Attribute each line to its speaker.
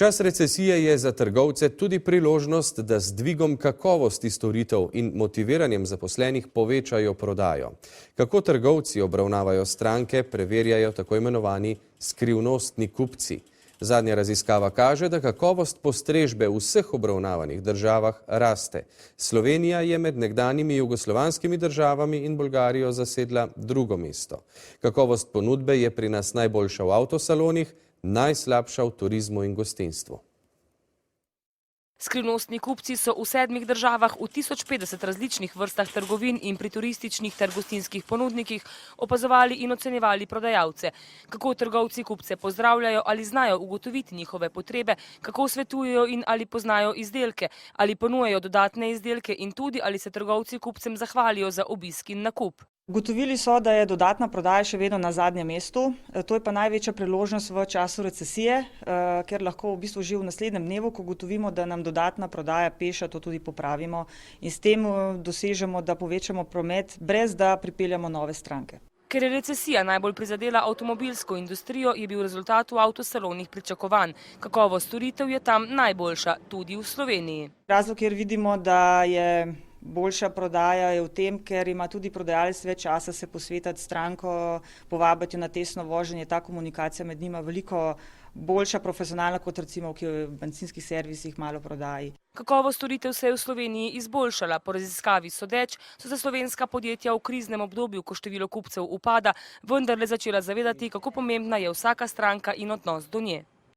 Speaker 1: Čas recesije je za trgovce tudi priložnost, da z dvigom kakovosti storitev in motiviranjem zaposlenih povečajo prodajo. Kako trgovci obravnavajo stranke, preverjajo tako imenovani skrivnostni kupci. Zadnja raziskava kaže, da kakovost postrežbe v vseh obravnavanih državah raste. Slovenija je med nekdanjimi jugoslovanskimi državami in Bolgarijo zasedla drugo mesto. Kakovost ponudbe je pri nas najboljša v avtosalonih, najslabša v turizmu in gostinstvu.
Speaker 2: Skrivnostni kupci so v 7 državah v 1050 različnih vrstah trgovin in pri turističnih ter gostinskih ponudnikih opazovali in ocenjevali prodajalce. Kako trgovci kupce pozdravljajo, ali znajo ugotoviti njihove potrebe, kako svetujejo in ali poznajo izdelke, ali ponujajo dodatne izdelke in tudi ali se trgovci kupcem zahvalijo za obisk in nakup.
Speaker 3: Ugotovili so, da je dodatna prodaja še vedno na zadnjem mestu. To je pa največja priložnost v času recesije, ker lahko v bistvu že v naslednjem dnevu, ko ugotovimo, da nam dodatna prodaja peša, to tudi popravimo in s tem dosežemo, da povečamo promet, brez da pripeljamo nove stranke.
Speaker 2: Ker je recesija najbolj prizadela avtomobilsko industrijo, je bil rezultat v avtosalonih pričakovan. Kakovost storitev je tam najboljša, tudi v Sloveniji.
Speaker 3: Razlog, kjer vidimo, da je boljša prodaja, je v tem, ker ima tudi prodajalec več časa se posvetiti stranko, povabiti na testno voženje, ta komunikacija med njima veliko boljša, profesionalna kot recimo v bencinskih servisih malo prodaji.
Speaker 2: Kakovost storitev se je v Sloveniji izboljšala. Po raziskavi sodeč so se slovenska podjetja v kriznem obdobju, ko število kupcev upada, vendarle začela zavedati, kako pomembna je vsaka stranka in odnos do nje.